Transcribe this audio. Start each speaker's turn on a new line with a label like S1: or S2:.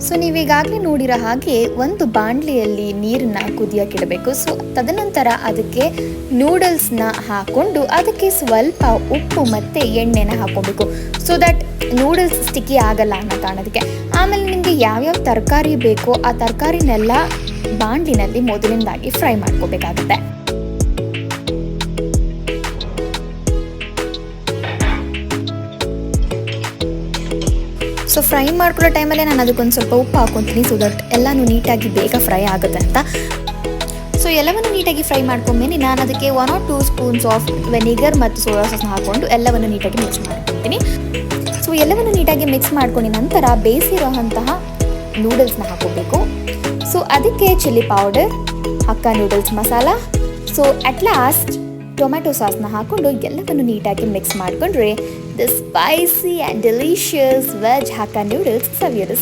S1: So ನೀವೀಗಾಗಲೇ ನೋಡಿರೋ ಹಾಗೆ ಒಂದು ಬಾಣಲೆಯಲ್ಲಿ ನೀರನ್ನ ಕುದಿಯೋಕ್ಕಿಡಬೇಕು. ಸೊ ತದನಂತರ ಅದಕ್ಕೆ ನೂಡಲ್ಸ್ನ ಹಾಕ್ಕೊಂಡು ಅದಕ್ಕೆ ಸ್ವಲ್ಪ ಉಪ್ಪು ಮತ್ತು ಎಣ್ಣೆನ ಹಾಕ್ಕೊಬೇಕು. ಸೊ ದಟ್ ನೂಡಲ್ಸ್ ಸ್ಟಿಕ್ಕಿ ಆಗಲ್ಲ ಅನ್ನೋ ಕಾರಣದಕ್ಕೆ. ಆಮೇಲೆ ನಿಮಗೆ ಯಾವ್ಯಾವ ತರಕಾರಿ ಬೇಕೋ ಆ ತರಕಾರಿನೆಲ್ಲ ಬಾಣಲಿನಲ್ಲಿ ಮೊದಲಿಂದಾಗಿ ಫ್ರೈ ಮಾಡ್ಕೋಬೇಕಾಗುತ್ತೆ. ಸೊ ಫ್ರೈ ಮಾಡ್ಕೊಳ್ಳೋ ಟೈಮಲ್ಲೇ ನಾನು ಅದಕ್ಕೊಂದು ಸ್ವಲ್ಪ ಉಪ್ಪು ಹಾಕ್ಕೊತೀನಿ, ಸೊ ದಟ್ ಎಲ್ಲನೂ ನೀಟಾಗಿ ಬೇಗ ಫ್ರೈ ಆಗುತ್ತೆ ಅಂತ. ಸೊ ಎಲ್ಲವನ್ನು ನೀಟಾಗಿ ಫ್ರೈ ಮಾಡ್ಕೊಂಡ್ಮೇಲೆ ನಾನು ಅದಕ್ಕೆ 1 or 2 ಸ್ಪೂನ್ಸ್ ಆಫ್ ವೆನಿಗರ್ ಮತ್ತು ಸೋಯಾ ಸಾಸ್ನ ಹಾಕ್ಕೊಂಡು ಎಲ್ಲವನ್ನು ನೀಟಾಗಿ ಮಿಕ್ಸ್ ಮಾಡ್ಕೊತೀನಿ. ಸೊ ಎಲ್ಲವನ್ನು ನೀಟಾಗಿ ಮಿಕ್ಸ್ ಮಾಡ್ಕೊಂಡು ನಂತರ ಬೇಯಿಸಿರೋಂತಹ ನೂಡಲ್ಸ್ನ ಹಾಕೋಬೇಕು. ಸೊ ಅದಕ್ಕೆ chilli powder, Hakka noodles masala, so at last tomato ಸಾಸ್ನ ಹಾಕ್ಕೊಂಡು ಎಲ್ಲವನ್ನು ನೀಟಾಗಿ ಮಿಕ್ಸ್ ಮಾಡಿಕೊಂಡ್ರೆ the spicy and delicious veg Hakka noodles ಸವಿಯಲು